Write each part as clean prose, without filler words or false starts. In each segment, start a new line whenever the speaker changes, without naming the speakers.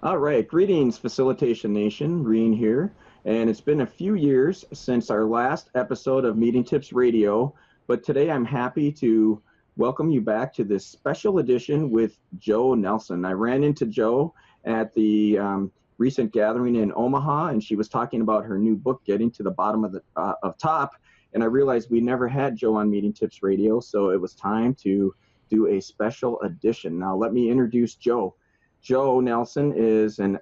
All right, greetings, Facilitation Nation. Reine here, and it's been a few years since our last episode of Meeting Tips Radio, but today I'm happy to welcome you back to this special edition with Jo Nelson. I ran into Jo at the recent gathering in Omaha, and she was talking about her new book, Getting to the Bottom of Top, and I realized we never had Jo on Meeting Tips Radio, so it was time to do a special edition. Now, let me introduce Jo. Jo Nelson is an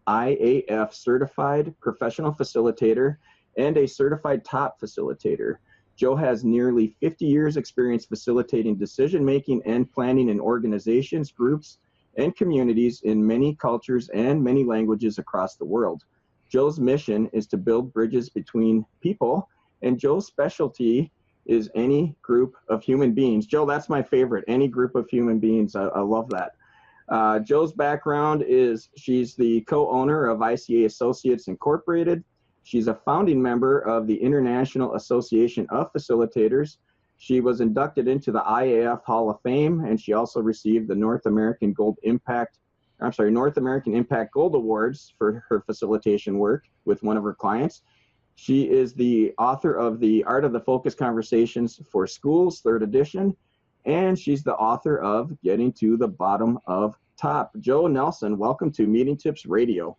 IAF certified professional facilitator and a certified top facilitator. Jo has nearly 50 years experience facilitating decision making and planning in organizations, groups, and communities in many cultures and many languages across the world. Jo's mission is to build bridges between people, and Jo's specialty is any group of human beings. Jo, that's my favorite, any group of human beings. I love that. Jo's background is she's the co-owner of ICA Associates Incorporated. She's a founding member of the International Association of Facilitators. She was inducted into the IAF Hall of Fame, and she also received the North American Impact Gold Awards for her facilitation work with one of her clients. She is the author of The Art of the Focus Conversations for Schools, 3rd edition, and she's the author of Getting to the Bottom of Top. Jo Nelson, welcome to Meeting Tips Radio.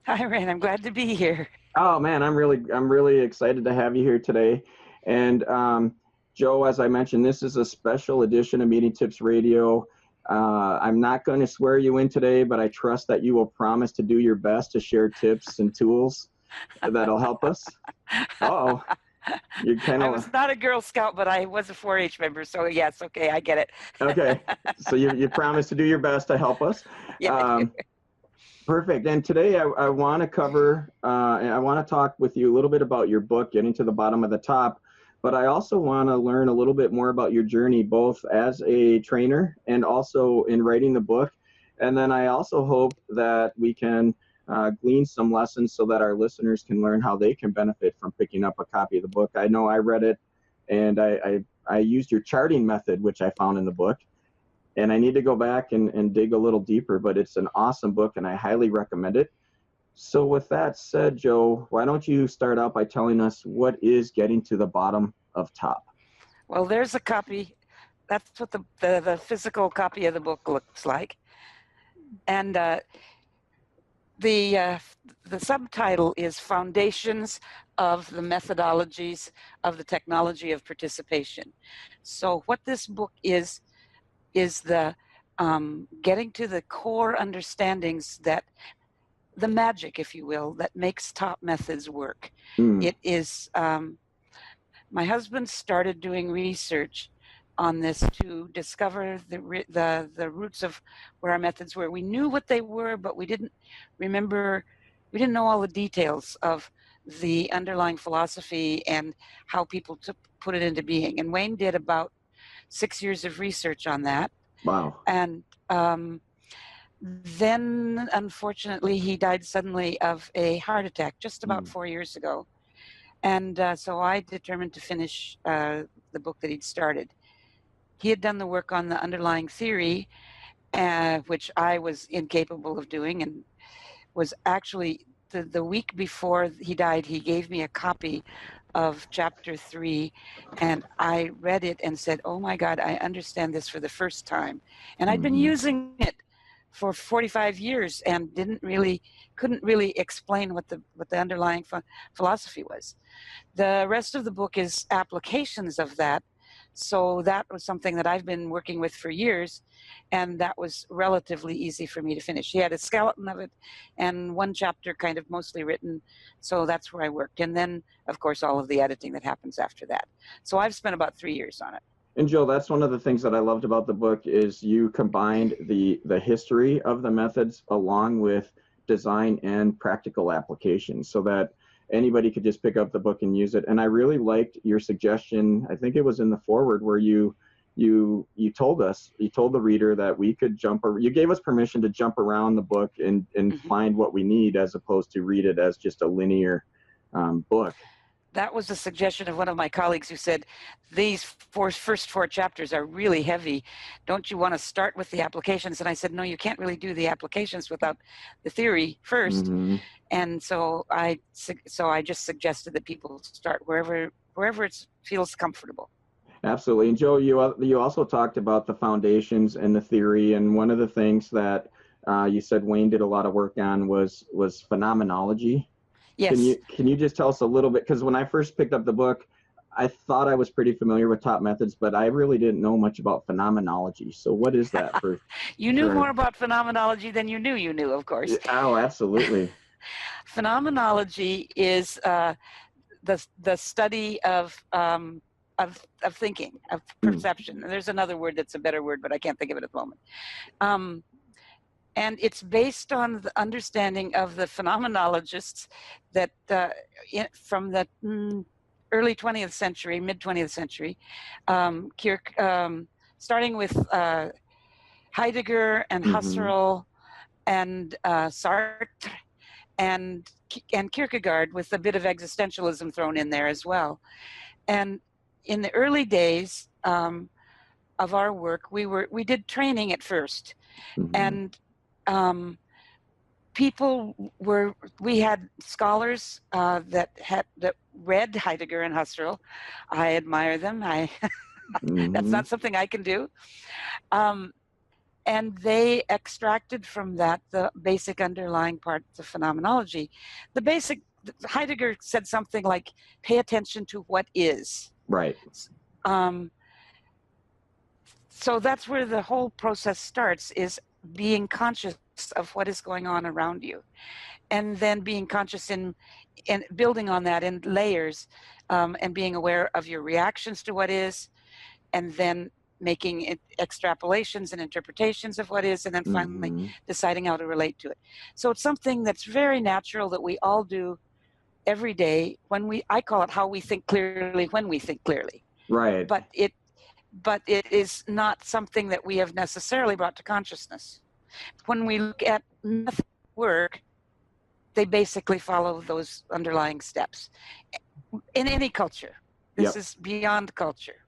Hi, Reine. I'm glad to be here.
Oh man, I'm really excited to have you here today. And Jo, as I mentioned, this is a special edition of Meeting Tips Radio. I'm not going to swear you in today, but I trust that you will promise to do your best to share tips and tools that'll help us. Uh-oh.
I was not a Girl Scout, but I was a 4-H member, so yes, okay, I get it.
Okay, so you promise to do your best to help us.
Yeah.
Perfect. And today I want to cover, I want to talk with you a little bit about your book, Getting to the Bottom of the Top, but I also want to learn a little bit more about your journey, both as a trainer and also in writing the book. And then I also hope that we can glean some lessons so that our listeners can learn how they can benefit from picking up a copy of the book. I know I read it, and I used your charting method, which I found in the book, and I need to go back and dig a little deeper, but it's an awesome book, and I highly recommend it. So with that said, Jo, why don't you start out by telling us what is Getting to the Bottom of Top?
Well, there's a copy. That's what the physical copy of the book looks like. And the subtitle is Foundations of the Methodologies of the Technology of Participation. So what this book is the getting to the core understandings, that the magic, if you will, that makes top methods work. It is, my husband started doing research on this to discover the roots of where our methods were. We knew what they were, but we didn't know all the details of the underlying philosophy and how people put it into being. And Wayne did about 6 years of research on that.
Wow.
And then, unfortunately, he died suddenly of a heart attack just about 4 years ago. And so I determined to finish the book that he'd started. He had done the work on the underlying theory, which I was incapable of doing, and was actually the week before he died, he gave me a copy of chapter 3, and I read it and said, oh my God, I understand this for the first time. And I'd been using it for 45 years and couldn't really explain what the underlying philosophy was. The rest of the book is applications of that. So that was something that I've been working with for years, and that was relatively easy for me to finish. He had a skeleton of it and one chapter kind of mostly written, so that's where I worked. And then, of course, all of the editing that happens after that. So I've spent about 3 years on it.
And Jo, that's one of the things that I loved about the book is you combined the history of the methods along with design and practical applications so that anybody could just pick up the book and use it. And I really liked your suggestion. I think it was in the foreword where you told the reader that we could you gave us permission to jump around the book and find what we need as opposed to read it as just a linear book.
that was a suggestion of one of my colleagues who said, these first four chapters are really heavy. Don't you want to start with the applications? And I said, no, you can't really do the applications without the theory first.
Mm-hmm.
And so I just suggested that people start wherever it feels comfortable.
Absolutely. And Joe, you also talked about the foundations and the theory, and one of the things that you said Wayne did a lot of work on was phenomenology.
Yes.
Can you just tell us a little bit? Because when I first picked up the book, I thought I was pretty familiar with top methods, but I really didn't know much about phenomenology. So what is that for?
You knew more about phenomenology than you knew, of course.
Oh, absolutely.
Phenomenology is the study of thinking, of perception. There's another word that's a better word, but I can't think of it at the moment. And it's based on the understanding of the phenomenologists that from the early 20th century, mid 20th century, starting with Heidegger and Husserl and Sartre and Kierkegaard, with a bit of existentialism thrown in there as well. And in the early days of our work, we did training at first, and we had scholars that read Heidegger and Husserl. I admire them. That's not something I can do. And they extracted from that the basic underlying parts of phenomenology. Heidegger said something like, pay attention to what is.
Right.
So that's where the whole process starts, is being conscious of what is going on around you, and then being conscious and building on that in layers, and being aware of your reactions to what is, and then making extrapolations and interpretations of what is, and then finally deciding how to relate to it. So it's something that's very natural that we all do every day. I call it how we think clearly when we think clearly.
Right.
But it is not something that we have necessarily brought to consciousness. When we look at method work, they basically follow those underlying steps. In any culture, this is beyond culture.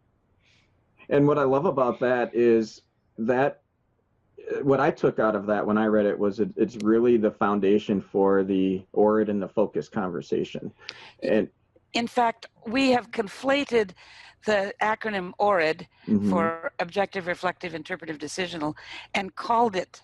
And what I love about that is that what I took out of that when I read it was it's really the foundation for the ORID and the focus conversation. And
in fact, we have conflated the acronym ORID for objective, reflective, interpretive, decisional, and called it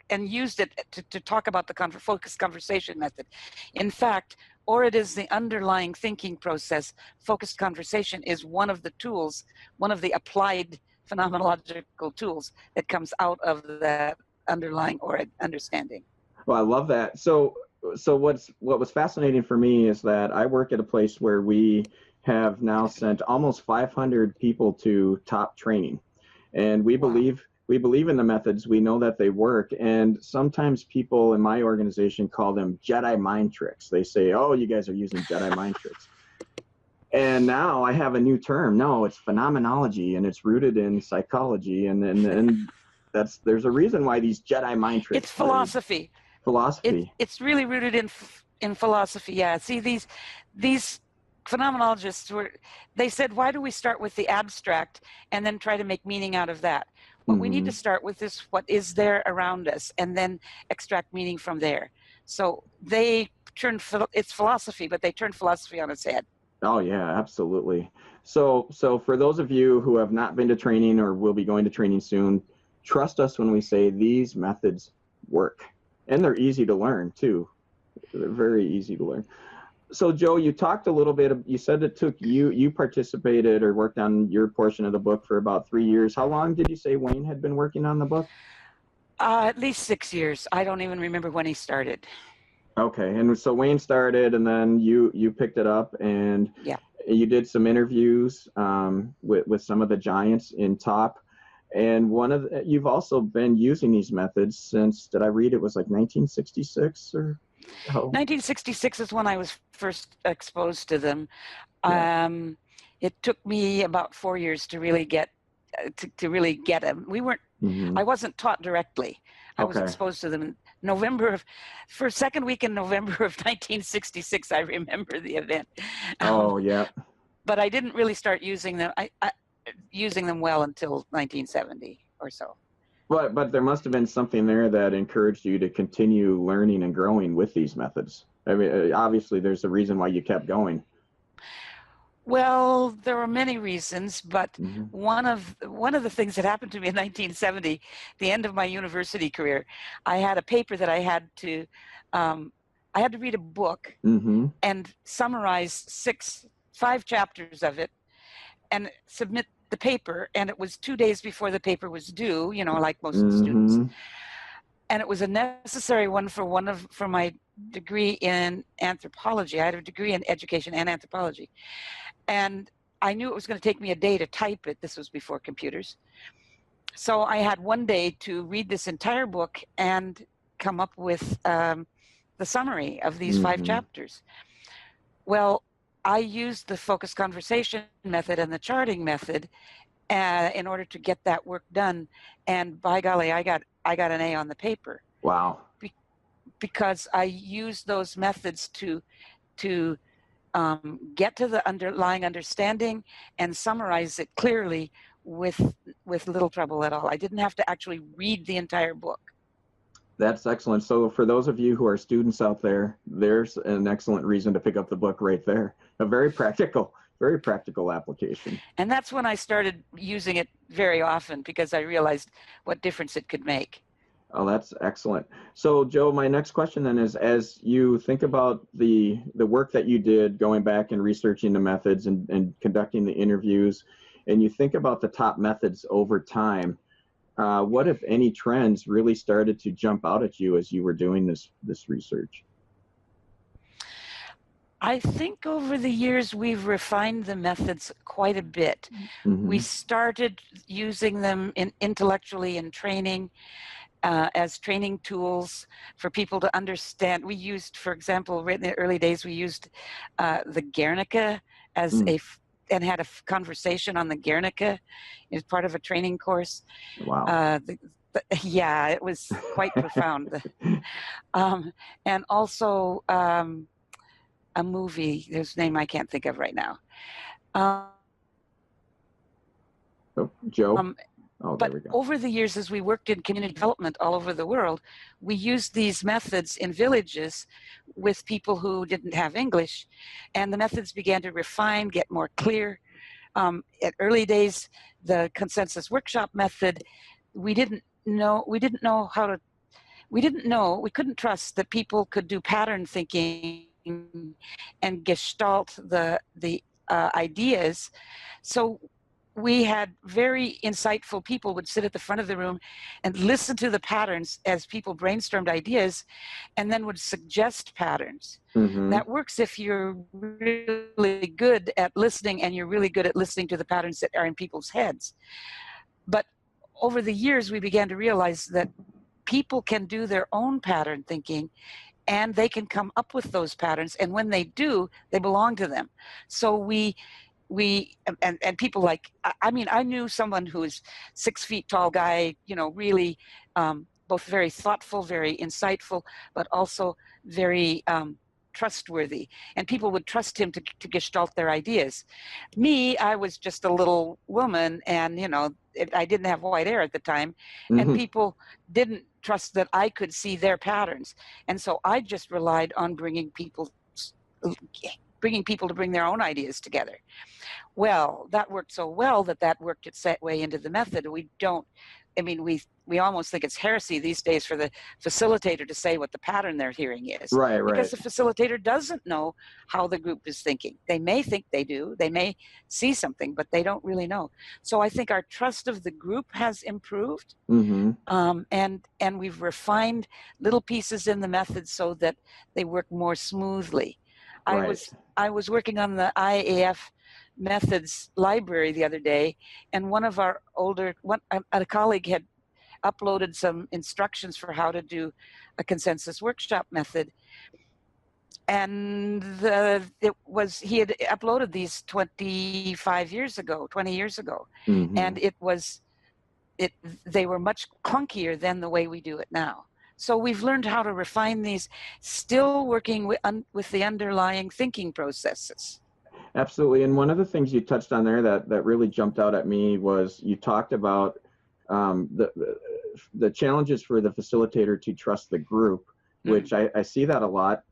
and used it to talk about the focus conversation method. In fact, ORID is the underlying thinking process. Focused conversation is one of the tools, one of the applied phenomenological tools that comes out of that underlying ORID understanding.
Well, I love that. So what was fascinating for me is that I work at a place where we have now sent almost 500 people to top training, and we believe in the methods. We know that they work, and sometimes people in my organization call them Jedi mind tricks. They say, "Oh, you guys are using Jedi mind tricks." And now I have a new term. No, it's phenomenology, and it's rooted in psychology, and there's a reason why these Jedi mind tricks.
It's philosophy. It's really rooted in philosophy. Yeah. See, these phenomenologists they said, why do we start with the abstract and then try to make meaning out of that? What we need to start with is what is there around us, and then extract meaning from there. So it's philosophy, but they turned philosophy on its head.
Oh yeah, absolutely. So for those of you who have not been to training or will be going to training soon, trust us when we say these methods work, and they're easy to learn too. They're very easy to learn. So Joe, you talked a little bit, you said it took you participated or worked on your portion of the book for about 3 years. How long did you say Wayne had been working on the book?
At least 6 years. I don't even remember when he started.
Okay, and so Wayne started, and then you picked it up, and you did some interviews with some of the giants in top, and you've also been using these methods since, did I read it was like 1966 or?
1966 is when I was first exposed to them. It took me about 4 years to really get them. We weren't. I wasn't taught directly. I was exposed to them for second week in November of 1966. I remember the event.
Oh, yeah.
But I didn't really start using them. Using them well until 1970 or so.
But there must have been something there that encouraged you to continue learning and growing with these methods. I mean, obviously, there's a reason why you kept going.
Well, there were many reasons, but
Mm-hmm.
one of the things that happened to me in 1970, the end of my university career, I had a paper that I had to read a book
Mm-hmm.
and summarize 5 chapters of it and submit the paper. And it was 2 days before the paper was due, like most students.
Mm-hmm.
And it was a necessary one for my degree in anthropology. I had a degree in education and anthropology. And I knew it was going to take me a day to type it. This was before computers. So I had one day to read this entire book and come up with the summary of these 5 chapters. Well, I used the focused conversation method and the charting method in order to get that work done. And by golly, I got an A on the paper.
Wow.
Because I used those methods to get to the underlying understanding and summarize it clearly with little trouble at all. I didn't have to actually read the entire book.
That's excellent. So for those of you who are students out there, there's an excellent reason to pick up the book right there. A very practical application.
And that's when I started using it very often, because I realized what difference it could make.
Oh, that's excellent. So, Joe, my next question then is, as you think about the work that you did going back and researching the methods and conducting the interviews, and you think about the top methods over time, what, if any, trends really started to jump out at you as you were doing this research?
I think over the years we've refined the methods quite a bit.
Mm-hmm.
We started using them intellectually in training. As training tools for people to understand. We used, for example, in the early days, we used the Guernica as and had a conversation on the Guernica as part of a training course.
Wow.
Yeah, it was quite profound. And also a movie, whose name I can't think of right now.
Joe?
But over the years, as we worked in community development all over the world, we used these methods in villages with people who didn't have English, and the methods began to refine, get more clear. At early days, the consensus workshop method, we couldn't trust that people could do pattern thinking and gestalt the ideas. So we had very insightful people would sit at the front of the room and listen to the patterns as people brainstormed ideas, and then would suggest patterns.
Mm-hmm.
That works if you're really good at listening and you're really good at listening to the patterns that are in people's heads. But over the years, we began to realize that people can do their own pattern thinking, and they can come up with those patterns. And when they do, they belong to them. So and people like, I knew someone who is 6 feet tall guy, really both very thoughtful, very insightful, but also very trustworthy. And people would trust him to gestalt their ideas. Me, I was just a little woman, and I didn't have white hair at the time, and people didn't trust that I could see their patterns. And so I just relied on bringing people to bring their own ideas together. Well, that worked so well that worked its way into the method. We almost think it's heresy these days for the facilitator to say what the pattern they're hearing is.
Right.
Because the facilitator doesn't know how the group is thinking. They may think they do. They may see something, but they don't really know. So I think our trust of the group has improved.
Mm-hmm.
And we've refined little pieces in the method so that they work more smoothly.
Right.
I was working on the IAF methods library the other day, and a colleague had uploaded some instructions for how to do a consensus workshop method, and he had uploaded these 20 years ago,
Mm-hmm.
and they were much clunkier than the way we do it now. So we've learned how to refine these, still working with the underlying thinking processes.
Absolutely. And one of the things you touched on there that really jumped out at me was you talked about the challenges for the facilitator to trust the group, which I see that a lot.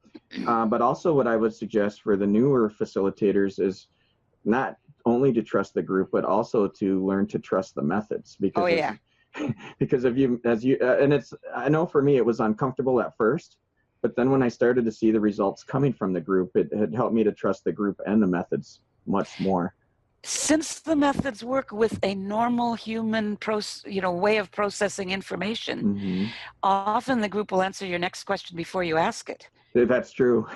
But also what I would suggest for the newer facilitators is not only to trust the group, but also to learn to trust the methods. Because because if you, and I know for me, it was uncomfortable at first, but then when I started to see the results coming from the group, it had helped me to trust the group and the methods much more.
Since the methods work with a normal human way of processing information, often the group will answer your next question before you ask it.
That's true.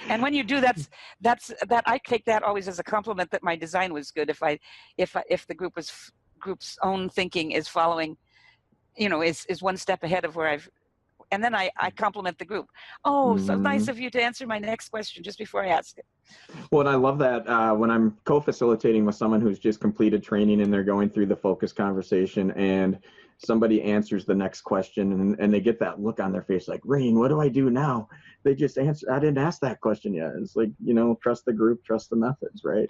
And when you do, that I take that always as a compliment that my design was good. If the group's own thinking is following, is one step ahead of where I've. And then I compliment the group. Oh, so nice of you to answer my next question just before I ask it.
Well, and I love that when I'm co-facilitating with someone who's just completed training and they're going through the focus conversation and somebody answers the next question and they get that look on their face like, Reine, what do I do now? They just answer, I didn't ask that question yet. It's like, trust the group, trust the methods, right?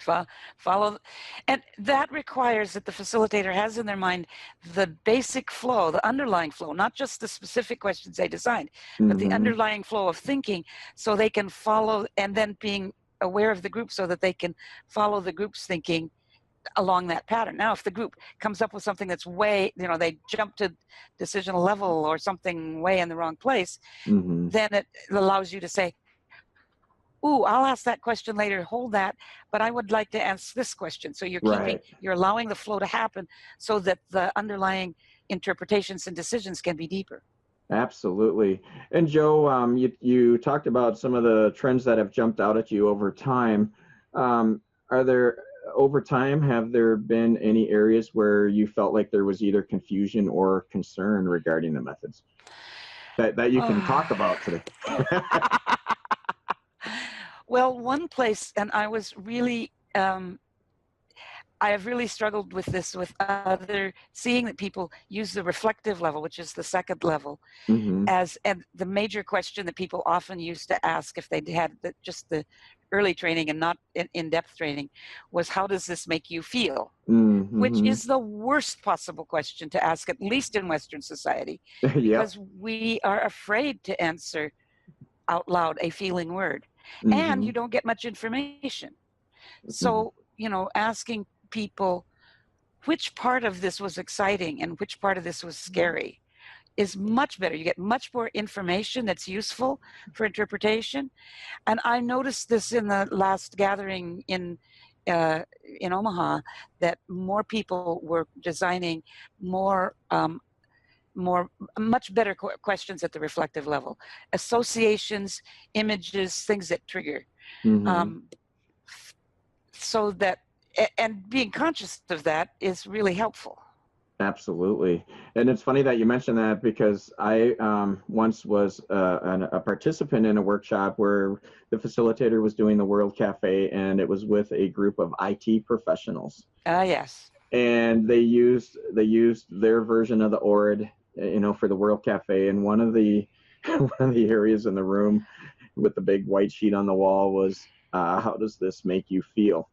Follow. And that requires that the facilitator has in their mind the basic flow, the underlying flow, not just the specific questions they designed, but the underlying flow of thinking so they can follow, and then being aware of the group so that they can follow the group's thinking along that pattern. Now, if the group comes up with something that's way, they jump to decisional level or something way in the wrong place, then it allows you to say, ooh, I'll ask that question later, hold that, but I would like to ask this question. So you're allowing the flow to happen so that the underlying interpretations and decisions can be deeper.
Absolutely. And Joe, you talked about some of the trends that have jumped out at you over time. Have there been any areas where you felt like there was either confusion or concern regarding the methods that you can talk about today?
Well, one place, and I was really, I have really struggled with this with seeing that people use the reflective level, which is the second level, and the major question that people often used to ask if they had just the early training and not in-depth training was, how does this make you feel? Which is the worst possible question to ask, at least in Western society, because we are afraid to answer out loud a feeling word, and you don't get much information. So, asking people which part of this was exciting and which part of this was scary is much better. You get much more information that's useful for interpretation. And I noticed this in the last gathering in Omaha, that more people were designing much better questions at the reflective level, associations, images, things that trigger, so that, and being conscious of that is really helpful.
Absolutely. And it's funny that you mentioned that, because I once was a participant in a workshop where the facilitator was doing the World Cafe, and it was with a group of IT professionals.
Yes.
And they used their version of the ORID, for the World Cafe. And one of the areas in the room with the big white sheet on the wall was, how does this make you feel?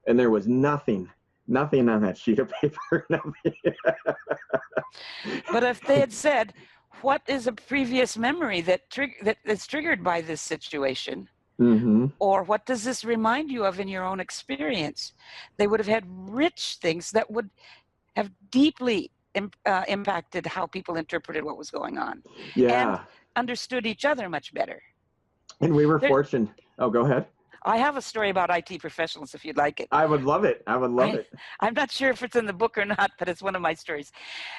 And there was nothing on that sheet of paper.
But if they had said, what is a previous memory that's triggered by this situation? Or what does this remind you of in your own experience? They would have had rich things that would have deeply impacted how people interpreted what was going on. And understood each other much better.
And we were fortunate. Oh, go ahead.
I have a story about IT professionals if you'd like it.
I would love it.
I'm not sure if it's in the book or not, but it's one of my stories.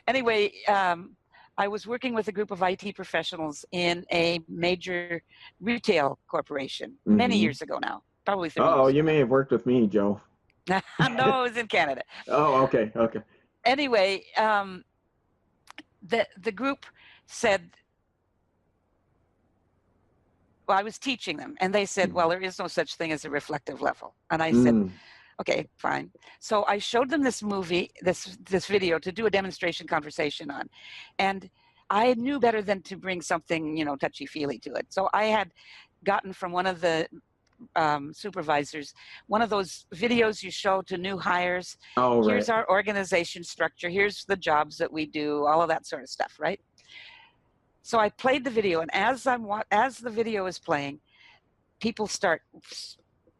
Anyway, I was working with a group of IT professionals in a major retail corporation many years ago now, probably 30 years ago.
You may have worked with me, Joe.
No, it was in Canada.
Oh, okay.
Anyway, the group said, well, I was teaching them, and they said, well, there is no such thing as a reflective level. And I said, okay, fine. So I showed them this movie, this video to do a demonstration conversation on. And I knew better than to bring something, you know, touchy-feely to it. So I had gotten from one of the supervisors one of those videos you show to new hires.
Oh,
Here's
right.
our organization structure. Here's the jobs that we do, all of that sort of stuff, right? So I played the video, and as the video is playing, people start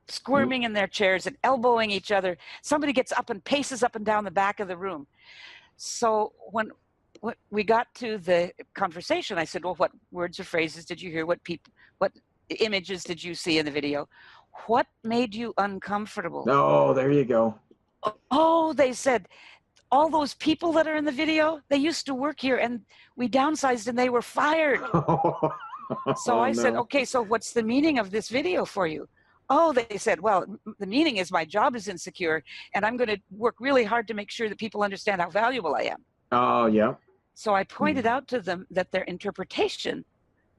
squirming in their chairs and elbowing each other. Somebody gets up and paces up and down the back of the room. So when we got to the conversation, I said, well, what words or phrases did you hear? What images did you see in the video? What made you uncomfortable?
Oh, there you go.
Oh, they said, all those people that are in the video, they used to work here and we downsized and they were fired. So I said, okay, so what's the meaning of this video for you? Oh, they said, well, the meaning is my job is insecure and I'm going to work really hard to make sure that people understand how valuable I am.
Oh, yeah.
So I pointed out to them that their interpretation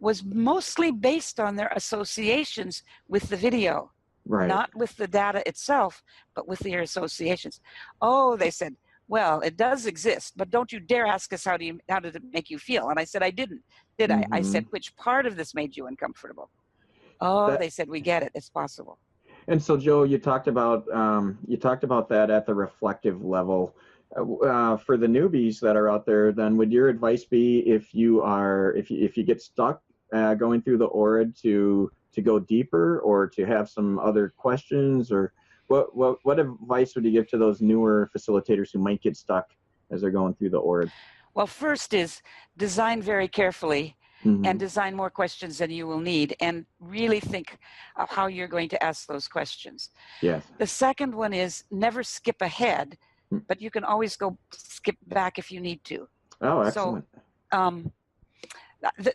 was mostly based on their associations with the video,
Right.
not with the data itself, but with their associations. Oh, they said, well, it does exist, but don't you dare ask us how did it make you feel? And I said, I didn't, did I? I said, which part of this made you uncomfortable? Oh, they said, we get it. It's possible.
And so, Joe, you talked about that at the reflective level. For the newbies that are out there, then would your advice be if you get stuck going through the ORID to go deeper or to have some other questions, or what advice would you give to those newer facilitators who might get stuck as they're going through the ORID?
Well, first is design very carefully and design more questions than you will need and really think of how you're going to ask those questions.
Yes.
The second one is never skip ahead, but you can always go skip back if you need to.
Oh, excellent.
So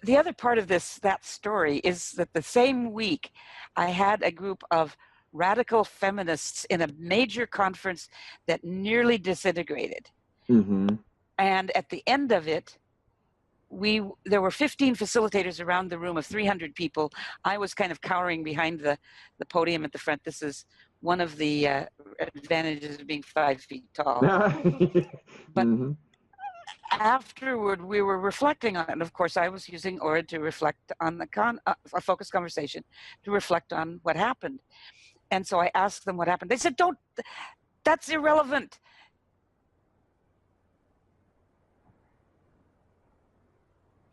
the other part of that story is that the same week I had a group of radical feminists in a major conference that nearly disintegrated. And at the end of it, there were 15 facilitators around the room of 300 people. I was kind of cowering behind the podium at the front. This is one of the advantages of being 5 feet tall. But afterward, we were reflecting on it. And of course, I was using ORID to reflect on a focused conversation, to reflect on what happened. And so I asked them what happened. They said, that's irrelevant.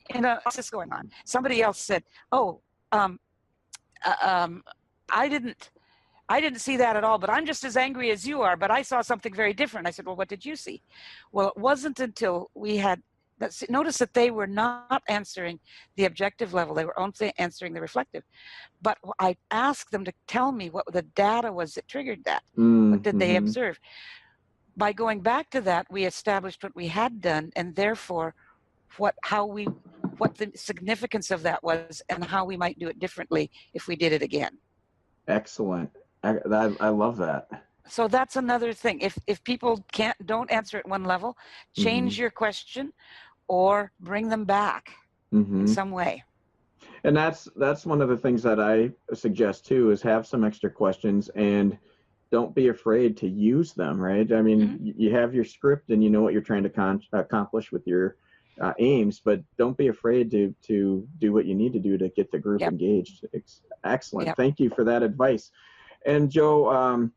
And what's this going on? Somebody else said, oh, I didn't see that at all, but I'm just as angry as you are, but I saw something very different. I said, well, what did you see? Well, it wasn't until we had noticed that they were not answering the objective level. They were only answering the reflective. But I asked them to tell me what the data was that triggered that. What did they observe? By going back to that, we established what we had done, and therefore what the significance of that was and how we might do it differently if we did it again.
Excellent. I love that.
So that's another thing. If people don't answer at one level, change your question or bring them back in some way.
And that's one of the things that I suggest too, is have some extra questions and don't be afraid to use them, right? I mean, you have your script and you know what you're trying to accomplish with your aims, but don't be afraid to do what you need to do to get the group engaged. Excellent. Thank you for that advice. And Joe,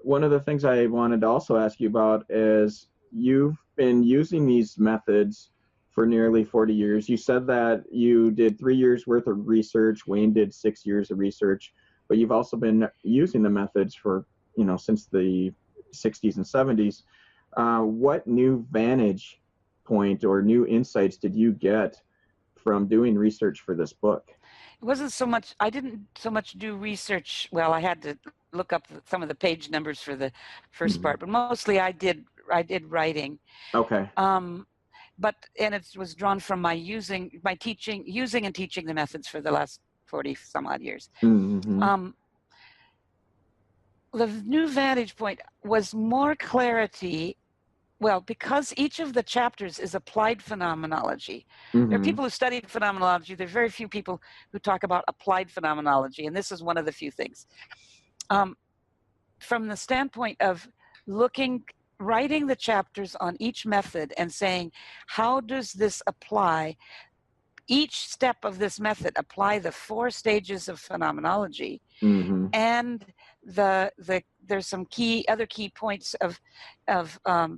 one of the things I wanted to also ask you about is you've been using these methods for nearly 40 years. You said that you did 3 years worth of research. Wayne did 6 years of research, but you've also been using the methods for, since the 60s and 70s. What new vantage point or new insights did you get from doing research for this book?
It wasn't so much, I didn't so much do research. Well, I had to look up some of the page numbers for the first part, but mostly I did writing.
Okay.
And it was drawn from my using and teaching the methods for the last 40 some odd years. The new vantage point was more clarity. Well, because each of the chapters is applied phenomenology. There are people who studied phenomenology. There are very few people who talk about applied phenomenology, and this is one of the few things. From the standpoint of looking writing the chapters on each method and saying, how does this apply? Each step of this method apply the 4 stages of phenomenology,
Mm-hmm.
and there's some other key points of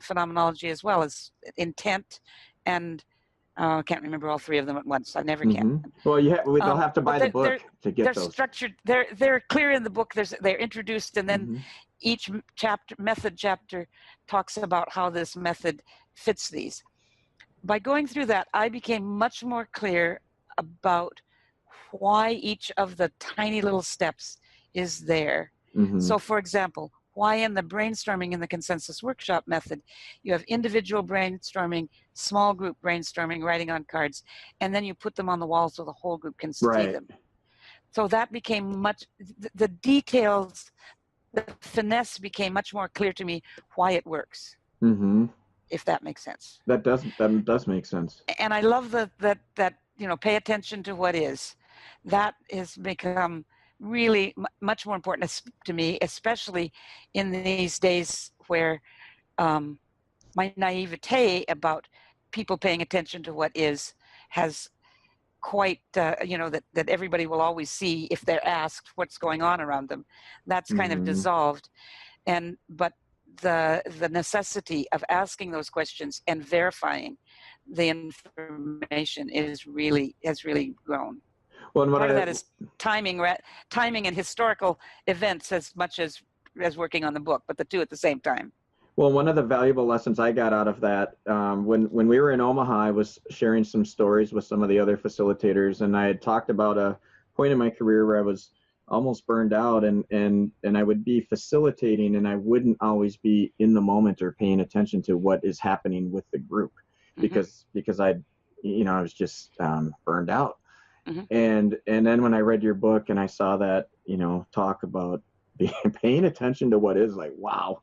phenomenology, as well as intent, and I can't remember all 3 of them at once. I never can.
Well, they'll have to buy the book to get
they're
those.
Structured. They're clear in the book. They're introduced, and then each method chapter talks about how this method fits these. By going through that, I became much more clear about why each of the tiny little steps is there. So, for example, why in the brainstorming in the consensus workshop method, you have individual brainstorming, small group brainstorming, writing on cards, and then you put them on the wall so the whole group can see them. So that became the details, the finesse became much more clear to me why it works. If that makes sense.
That does make sense.
And I love that pay attention to what is. That has become really much more important to me, especially in these days where my naivete about people paying attention to what is has quite that everybody will always see if they're asked what's going on around them. That's kind of dissolved, but the necessity of asking those questions and verifying the information has really grown.
Well,
part of that is timing and historical events as much as working on the book, but the 2 at the same time.
Well, one of the valuable lessons I got out of that, when we were in Omaha, I was sharing some stories with some of the other facilitators, and I had talked about a point in my career where I was almost burned out, and I would be facilitating, and I wouldn't always be in the moment or paying attention to what is happening with the group, because I was just burned out. And then when I read your book and I saw that, talk about paying attention to what is, like, wow.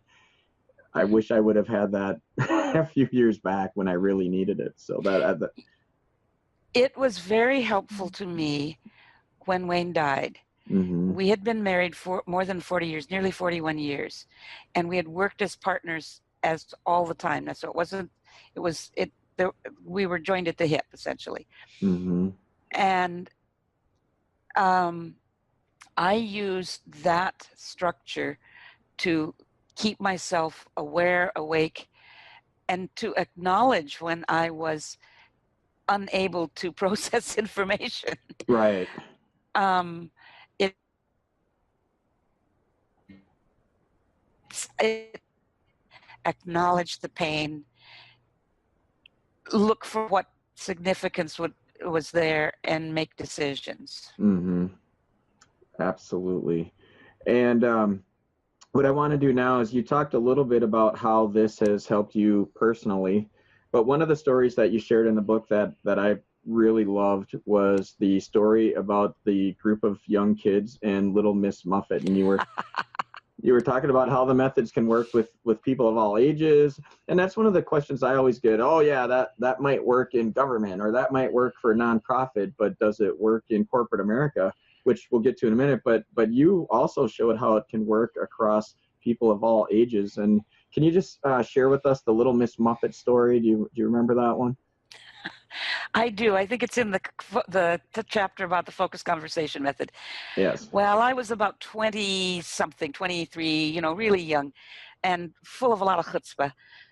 I wish I would have had that a few years back when I really needed it. So
it was very helpful to me when Wayne died. We had been married for more than 40 years, nearly 41 years, and we had worked as partners as all the time. So we were joined at the hip, essentially. And I used that structure to keep myself aware, awake, and to acknowledge when I was unable to process information.
Right.
It acknowledge the pain, look for what significance was there, and make decisions.
Absolutely. And what I want to do now is, you talked a little bit about how this has helped you personally, but one of the stories that you shared in the book that I really loved was the story about the group of young kids and Little Miss Muffet, and you were talking about how the methods can work with people of all ages, and that's one of the questions I always get. Oh yeah, that might work in government, or that might work for a nonprofit, but does it work in corporate America? Which we'll get to in a minute, but you also showed how it can work across people of all ages. And can you just share with us the Little Miss Muffet story? Do you remember that one?
I do. I think it's in the chapter about the focused conversation method.
Yes.
Well, I was about 20-something, 23, really young, and full of a lot of chutzpah.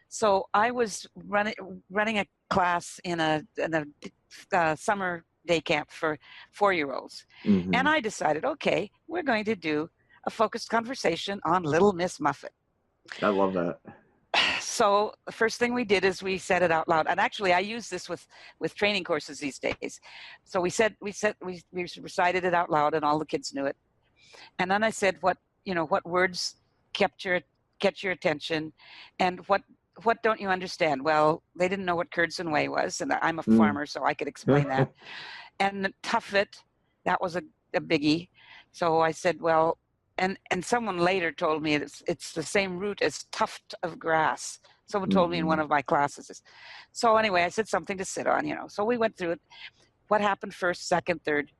So I was running a class in a summer day camp for 4-year-olds. And I decided, okay, we're going to do a focused conversation on Little Miss Muffet.
I love that.
So the first thing we did is we said it out loud. And actually I use this with training courses these days. So we recited it out loud, and all the kids knew it. And then I said, what words catch your attention, and what don't you understand? Well, they didn't know what curds and whey was, and I'm a farmer, so I could explain that. And tuffet, that was a biggie. So I said, well, and someone later told me it's the same root as tuft of grass. Someone told me in one of my classes. So anyway, I said something to sit on, So we went through it. What happened first, second, third?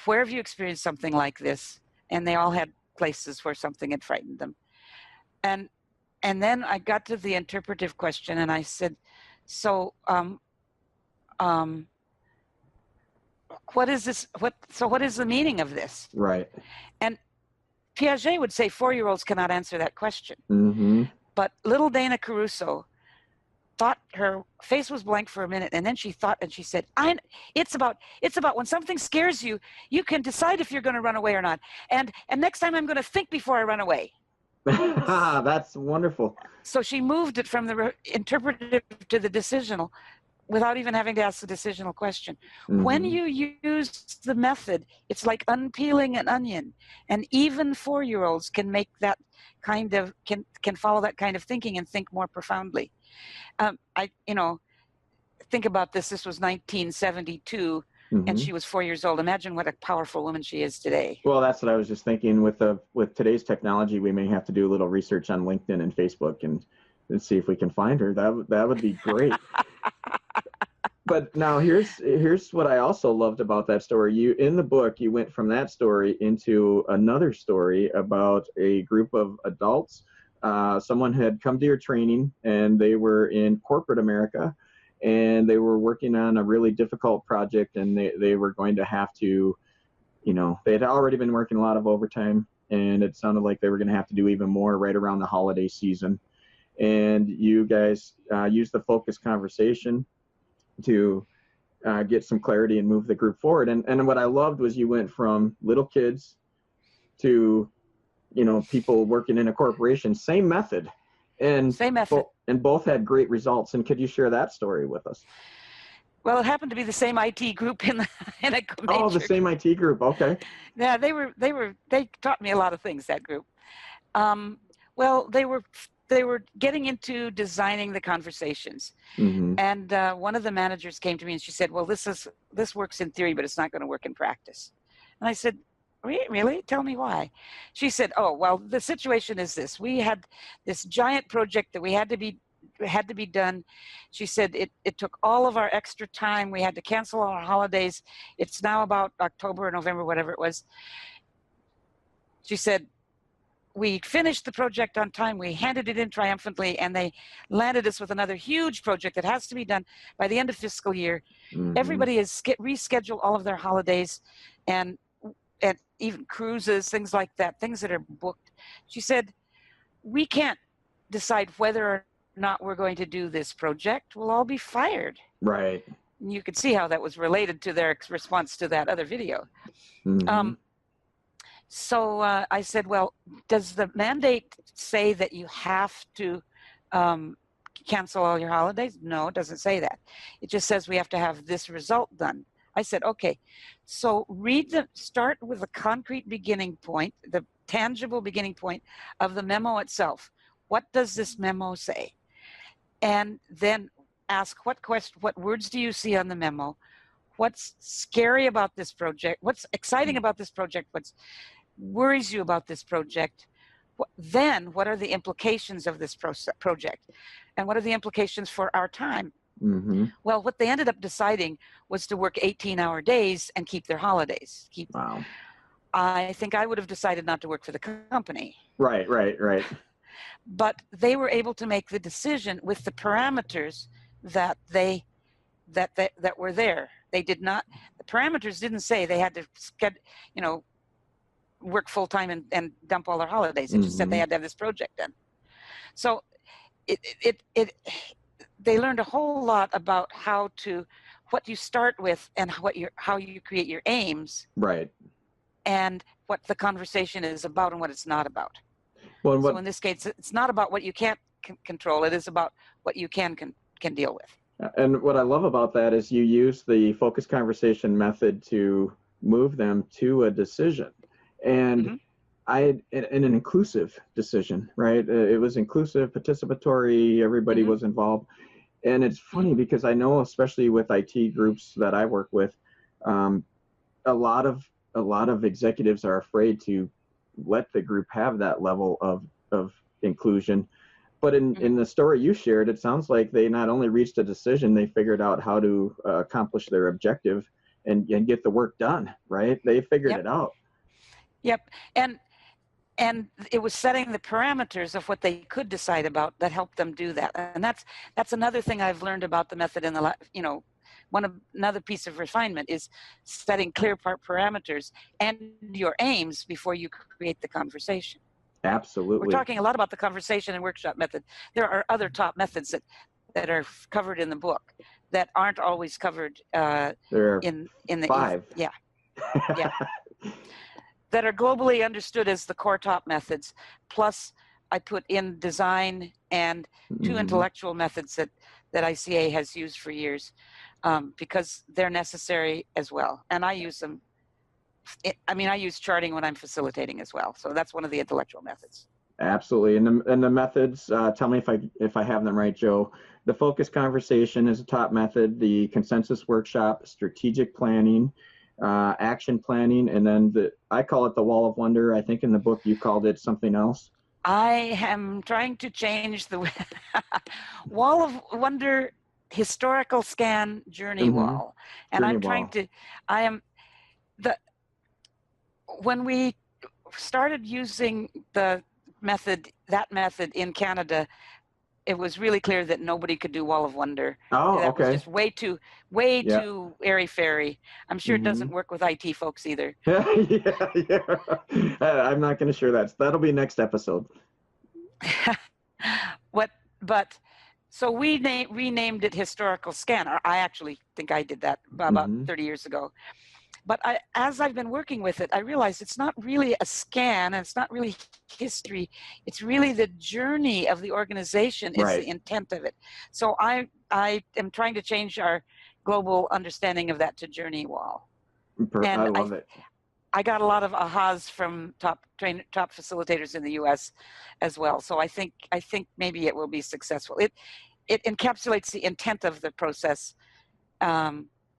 Where have you experienced something like this? And they all had places where something had frightened them. And And then I got to the interpretive question, and I said, so what is this? What is the meaning of this?
Right.
And Piaget would say 4-year-olds cannot answer that question.
Mm-hmm.
But little Dana Caruso thought, her face was blank for a minute, and then she thought, and she said, it's about when something scares you, you can decide if you're going to run away or not. And next time I'm going to think before I run away.
That's wonderful.
So she moved it from the interpretive to the decisional without even having to ask the decisional question.
Mm-hmm.
When you use the method, it's like unpeeling an onion, and even 4-year-olds can make that kind of, can follow that kind of thinking and think more profoundly. I think about this. This was 1972,
Mm-hmm.
and she was 4 years old. Imagine what a powerful woman she is today.
Well, that's what I was just thinking. With today's technology, we may have to do a little research on LinkedIn and Facebook and see if we can find her. That would be great. But now here's what I also loved about that story. In the book, you went from that story into another story about a group of adults. Someone had come to your training, and they were in corporate America, and they were working on a really difficult project, and they were going to have to, they had already been working a lot of overtime, and it sounded like they were going to have to do even more right around the holiday season. And you guys used the focus conversation to get some clarity and move the group forward. And what I loved was you went from little kids to, people working in a corporation, same method. And
same method.
And both had great results. And could you share that story with us?
Well, it happened to be the same IT group in a major.
Oh, the same IT group. Okay.
Yeah, they taught me a lot of things, that group. Well, they were getting into designing the conversations.
Mm-hmm.
And one of the managers came to me and she said, well, this works in theory, but it's not going to work in practice. And I said, really? Tell me why. She said, oh, well, the situation is this. We had this giant project that had to be done. She said it took all of our extra time. We had to cancel all our holidays. It's now about October or November, whatever it was. She said, we finished the project on time. We handed it in triumphantly, and they landed us with another huge project that has to be done by the end of fiscal year.
Mm-hmm.
Everybody has rescheduled all of their holidays and even cruises, things like that, things that are booked. She said, we can't decide whether or not we're going to do this project. We'll all be fired.
Right.
And you could see how that was related to their response to that other video.
Mm-hmm.
So I said, well, does the mandate say that you have to cancel all your holidays? No, it doesn't say that. It just says we have to have this result done. I said, okay, so start with the concrete beginning point, the tangible beginning point of the memo itself. What does this memo say? And then ask what words do you see on the memo? What's scary about this project? What's exciting about this project? What worries you about this project? Then what are the implications of this project? And what are the implications for our time?
Mm-hmm.
Well, what they ended up deciding was to work 18-hour days and keep their holidays.
Wow.
I think I would have decided not to work for the company.
Right.
But they were able to make the decision with the parameters that were there. They did not. The parameters didn't say they had to work full time and dump all their holidays. It just said they had to have this project done. So they learned a whole lot about what you start with and how you create your aims.
Right.
And what the conversation is about and what it's not about.
Well,
so in this case, it's not about what you can't control. It is about what you can deal with.
And what I love about that is you use the focus conversation method to move them to a decision. And an inclusive decision, right? It was inclusive, participatory, everybody was involved. And it's funny because I know, especially with IT groups that I work with, a lot of executives are afraid to let the group have that level of inclusion. But in the story you shared, it sounds like they not only reached a decision, they figured out how to accomplish their objective and get the work done, right? They figured it out.
Yep. And and it was setting the parameters of what they could decide about that helped them do that. And that's another thing I've learned about the method in the, another piece of refinement is setting clear parameters and your aims before you create the conversation.
Absolutely.
We're talking a lot about the conversation and workshop method. There are other top methods that are covered in the book that aren't always covered
there are
in the
5.
Yeah. That are globally understood as the core top methods. Plus, I put in design and 2 intellectual methods that ICA has used for years because they're necessary as well. And I use them. I use charting when I'm facilitating as well. So that's one of the intellectual methods.
Absolutely. And the methods, tell me if I have them right, Joe. The focus conversation is a top method, the consensus workshop, strategic planning, action planning, and then I call it the wall of wonder. I think in the book you called it something else.
I am trying to change the wall of wonder, historical scan, journey wall. And
journey
I'm trying
wall.
When we started using that method in Canada, it was really clear that nobody could do Wall of Wonder.
Oh,
that
okay.
was just way too airy-fairy. I'm sure it doesn't work with IT folks either.
yeah. I'm not going to share that. That'll be next episode.
So we renamed it historical scan. Or I actually think I did that about 30 years ago. But as I've been working with it, I realized it's not really a scan, and it's not really history. It's really the journey of the organization is the intent of it. So I am trying to change our global understanding of that to journey wall.
And I love it.
I got a lot of ahas from top facilitators in the U.S. as well. So I think maybe it will be successful. It encapsulates the intent of the process.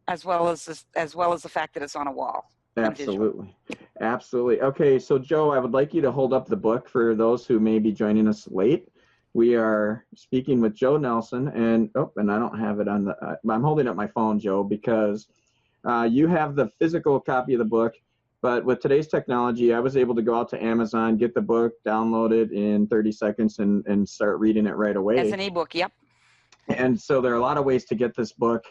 As well as the fact that it's on a wall.
Absolutely. Okay, so Joe, I would like you to hold up the book for those who may be joining us late. We are speaking with Joe Nelson, and I don't have it on the. I'm holding up my phone, Joe, because you have the physical copy of the book. But with today's technology, I was able to go out to Amazon, get the book, download it in 30 seconds, and start reading it right away.
As an ebook, yep.
And so there are a lot of ways to get this book,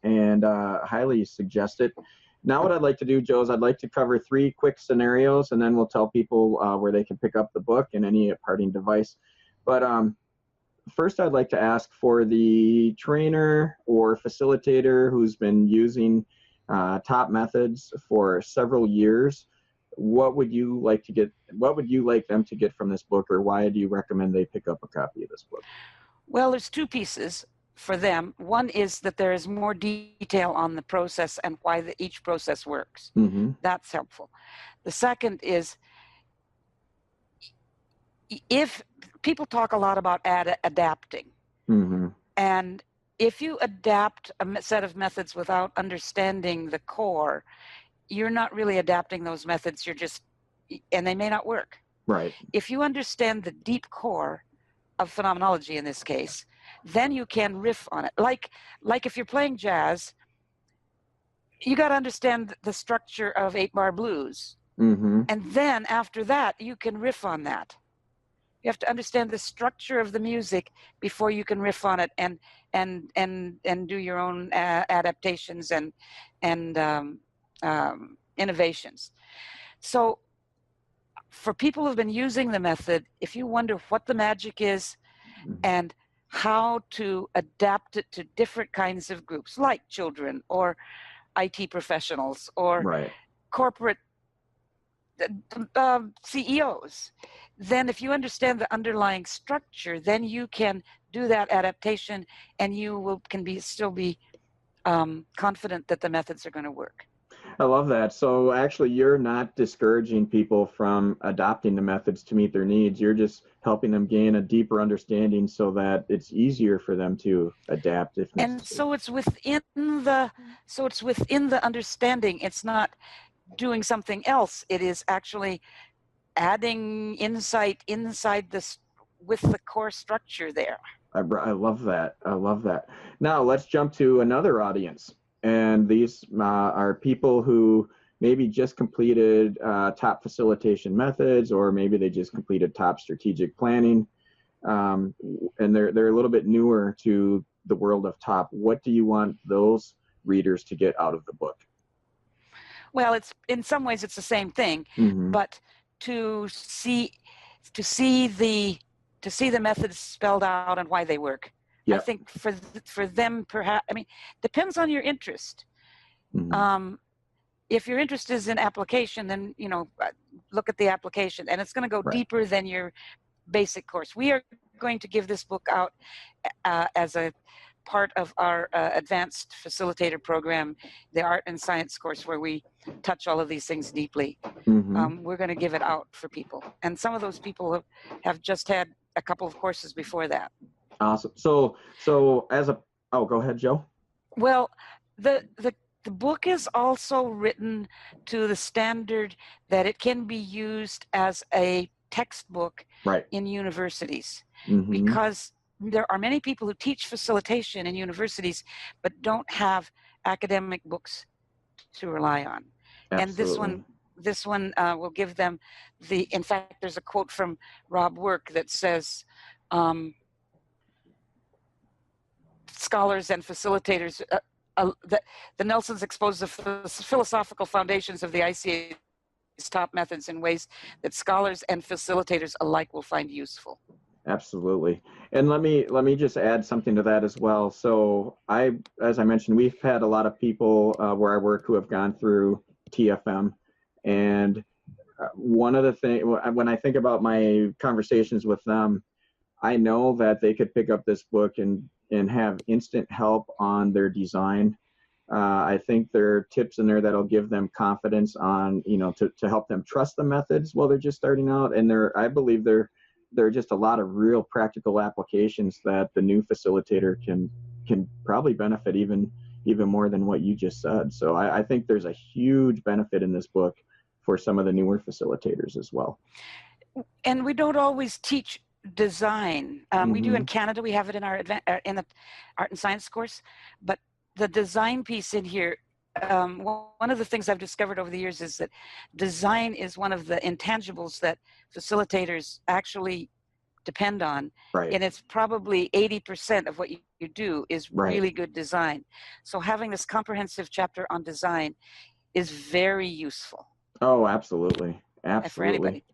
and highly suggest it. Now what I'd like to do, Joe, is I'd like to cover 3 quick scenarios, and then we'll tell people where they can pick up the book and any parting device. But first I'd like to ask for the trainer or facilitator who's been using top methods for several years. What would you like them to get from this book, or why do you recommend they pick up a copy of this book?
Well, there's 2 pieces for them. One is that there is more detail on the process and why each process works. That's helpful. The second is, if people talk a lot about adapting, and if you adapt a set of methods without understanding the core, you're not really adapting those methods. And they may not work.
Right.
If you understand the deep core of phenomenology in this case, then you can riff on it. Like if you're playing jazz, you got to understand the structure of 8-bar blues. And then after that, you can riff on that. You have to understand the structure of the music before you can riff on it and do your own adaptations and innovations. So for people who've been using the method, if you wonder what the magic is and how to adapt it to different kinds of groups, like children or IT professionals or corporate CEOs, then if you understand the underlying structure, then you can do that adaptation, and you can still be confident that the methods are going to work.
I love that. So actually, you're not discouraging people from adopting the methods to meet their needs. You're just helping them gain a deeper understanding so that it's easier for them to adapt if necessary.
And so it's within the understanding. It's not doing something else. It is actually adding insight inside this with the core structure there.
I love that. I love that. Now let's jump to another audience. And these are people who maybe just completed top facilitation methods, or maybe they just completed top strategic planning, and they're a little bit newer to the world of top. What do you want those readers to get out of the book?
Well, it's in some ways it's the same thing,
Mm-hmm.
but to see the methods spelled out and why they work.
Yeah.
I think for them, perhaps, I mean, depends on your interest.
Mm-hmm.
If your interest is in application, then look at the application, and it's going to go
Right.
deeper than your basic course. We are going to give this book out as a part of our advanced facilitator program, the art and science course, where we touch all of these things deeply.
Mm-hmm.
We're going to give it out for people, and some of those people have just had a couple of courses before that.
Awesome. So go ahead, Joe.
Well, the book is also written to the standard that it can be used as a textbook
Right.
in universities,
Mm-hmm.
because there are many people who teach facilitation in universities but don't have academic books to rely on.
Absolutely.
And this one will give them in fact, there's a quote from Rob Work that says, scholars and facilitators, the Nelsons expose the philosophical foundations of the ICA's top methods in ways that scholars and facilitators alike will find useful.
Absolutely. And let me just add something to that as well. So as I mentioned, we've had a lot of people where I work who have gone through TFM, and one of the things, when I think about my conversations with them, I know that they could pick up this book and have instant help on their design. I think there are tips in there that'll give them confidence on, to help them trust the methods while they're just starting out. And I believe there are just a lot of real practical applications that the new facilitator can probably benefit even more than what you just said. So I think there's a huge benefit in this book for some of the newer facilitators as well.
And we don't always teach design. We do in Canada. We have it in in the art and science course, but the design piece in here, one of the things I've discovered over the years is that design is one of the intangibles that facilitators actually depend on.
Right.
And it's probably 80% of what you do is really good design. So having this comprehensive chapter on design is very useful.
Oh, absolutely. Absolutely.
For anybody.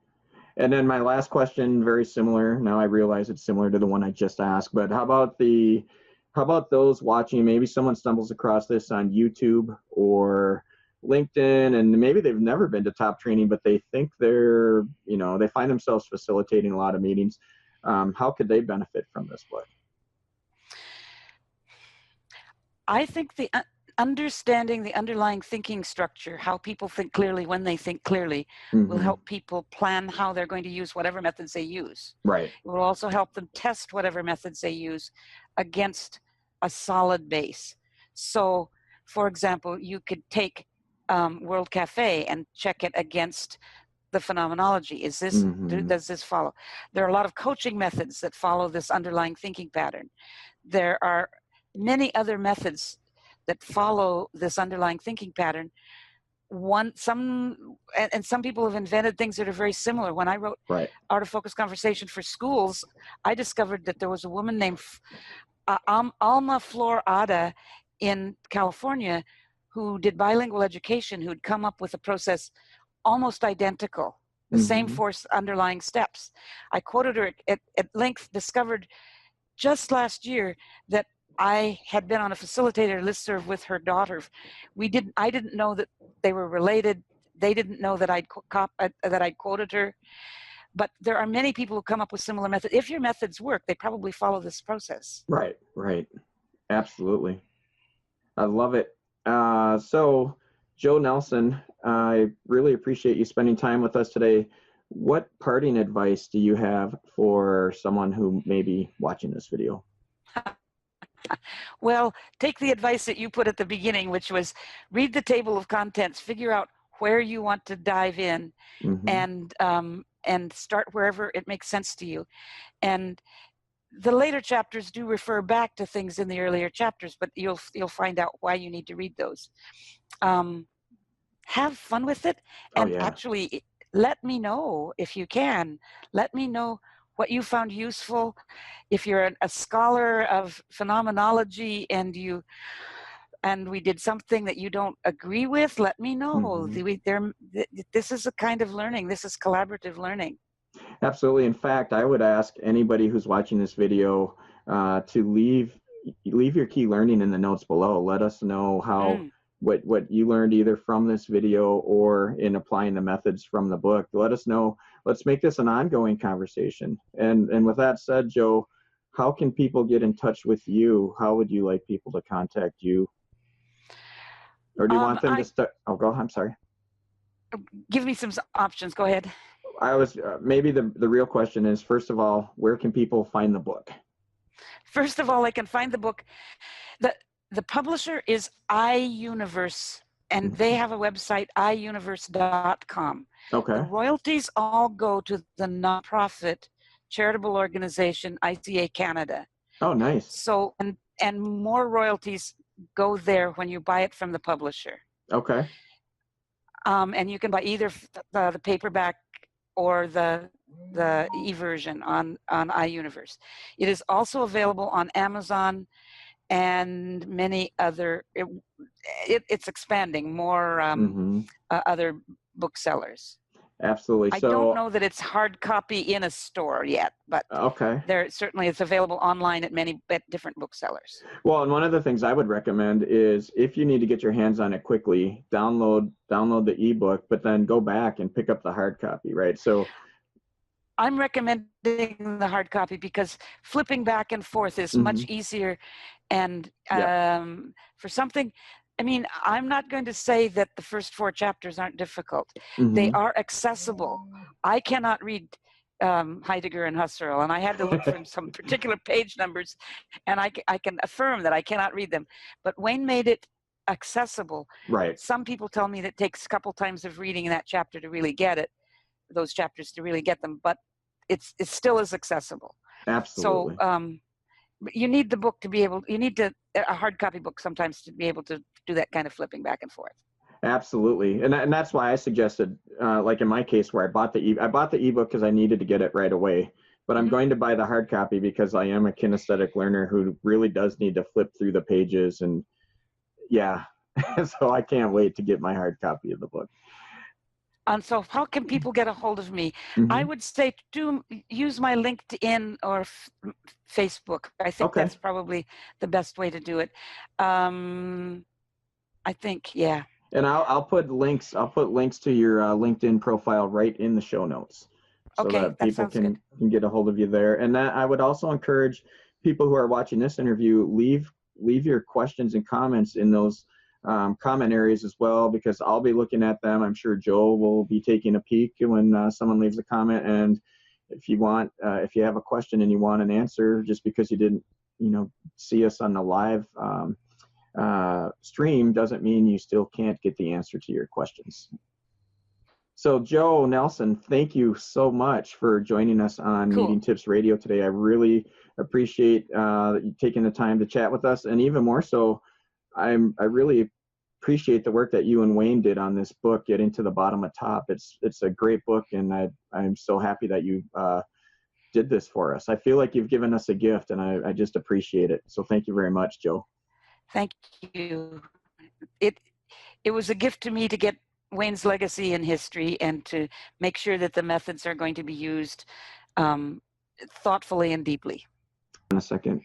And then my last question, very similar. Now I realize it's similar to the one I just asked, but how about those watching? Maybe someone stumbles across this on YouTube or LinkedIn, and maybe they've never been to top training, but they think they find themselves facilitating a lot of meetings. How could they benefit from this book?
I think understanding the underlying thinking structure, how people think clearly when they think clearly, will help people plan how they're going to use whatever methods they use.
Right.
It will also help them test whatever methods they use against a solid base. So, for example, you could take World Cafe and check it against the phenomenology. Does this follow? There are a lot of coaching methods that follow this underlying thinking pattern. There are many other methods that follow this underlying thinking pattern. Some people have invented things that are very similar. When I wrote Art of Focused Conversation for schools, I discovered that there was a woman named Alma Flor-Ada in California who did bilingual education, who'd come up with a process almost identical, the same 4 underlying steps. I quoted her at length, discovered just last year that I had been on a facilitator listserv with her daughter. I didn't know that they were related. They didn't know that I'd quoted her. But there are many people who come up with similar methods. If your methods work, they probably follow this process.
Right. Absolutely. I love it. So, Joe Nelson, I really appreciate you spending time with us today. What parting advice do you have for someone who may be watching this video?
Well, take the advice that you put at the beginning, which was read the table of contents, figure out where you want to dive in, and start wherever it makes sense to you. And the later chapters do refer back to things in the earlier chapters, but you'll find out why you need to read those. have fun with it,
Oh
and
yeah.
actually let me know if you can. Let me know what you found useful. If you're a scholar of phenomenology and we did something that you don't agree with, let me know. This is a kind of learning. This is collaborative learning.
Absolutely. In fact, I would ask anybody who's watching this video to leave your key learning in the notes below. Let us know how what you learned either from this video or in applying the methods from the book. Let us know. Let's make this an ongoing conversation. And with that said, Joe, how can people get in touch with you? How would you like people to contact you? Or do you want them to start? Oh, go. I'm sorry.
Give me some options. Go ahead.
I was maybe the real question is, first of all, where can people find the book?
First of all, they can find the book. The publisher is iUniverse, and they have a website, iuniverse.com.
Okay.
The royalties all go to the nonprofit charitable organization ICA Canada.
Oh, nice.
So and more royalties go there when you buy it from the publisher.
Okay.
And you can buy either the paperback or the e-version on iUniverse. It is also available on Amazon and many other. It's expanding more other booksellers.
Absolutely.
I don't know that it's hard copy in a store yet, but there certainly it's available online at different booksellers.
Well, and one of the things I would recommend is if you need to get your hands on it quickly, download the ebook, but then go back and pick up the hard copy, right? So
I'm recommending the hard copy because flipping back and forth is much easier. And for something, I mean, I'm not going to say that the first 4 chapters aren't difficult. They are accessible. I cannot read Heidegger and Husserl, and I had to look for some particular page numbers, and I can affirm that I cannot read them. But Wayne made it accessible.
Right.
Some people tell me that it takes a couple times of reading that chapter to really get it, those chapters to really get them, but it still is accessible.
Absolutely.
So you need the book to be able, you need a hard copy book sometimes to be able to do that kind of flipping back and forth.
Absolutely. And that's why I suggested, like in my case where I bought the ebook because I needed to get it right away, but I'm going to buy the hard copy because I am a kinesthetic learner who really does need to flip through the pages. And yeah, so I can't wait to get my hard copy of the book.
And so how can people get a hold of me? I would say use my LinkedIn or Facebook. I think that's probably the best way to do it. I think, yeah.
And I'll put links to your LinkedIn profile right in the show notes so that people can get a hold of you there. And that I would also encourage people who are watching this interview, leave your questions and comments in those comment areas as well, because I'll be looking at them. I'm sure Joe will be taking a peek when someone leaves a comment. And if you have a question and you want an answer, just because you didn't, see us on the live stream doesn't mean you still can't get the answer to your questions. So Joe Nelson, thank you so much for joining us on Meeting Tips Radio today. I really appreciate you taking the time to chat with us, and even more so, I really appreciate the work that you and Wayne did on this book, Getting to the Bottom of Top. It's a great book, and I'm so happy that you did this for us. I feel like you've given us a gift, and I just appreciate it. So thank you very much, Joe.
Thank you. It was a gift to me to get Wayne's legacy in history and to make sure that the methods are going to be used thoughtfully and deeply.
In a second.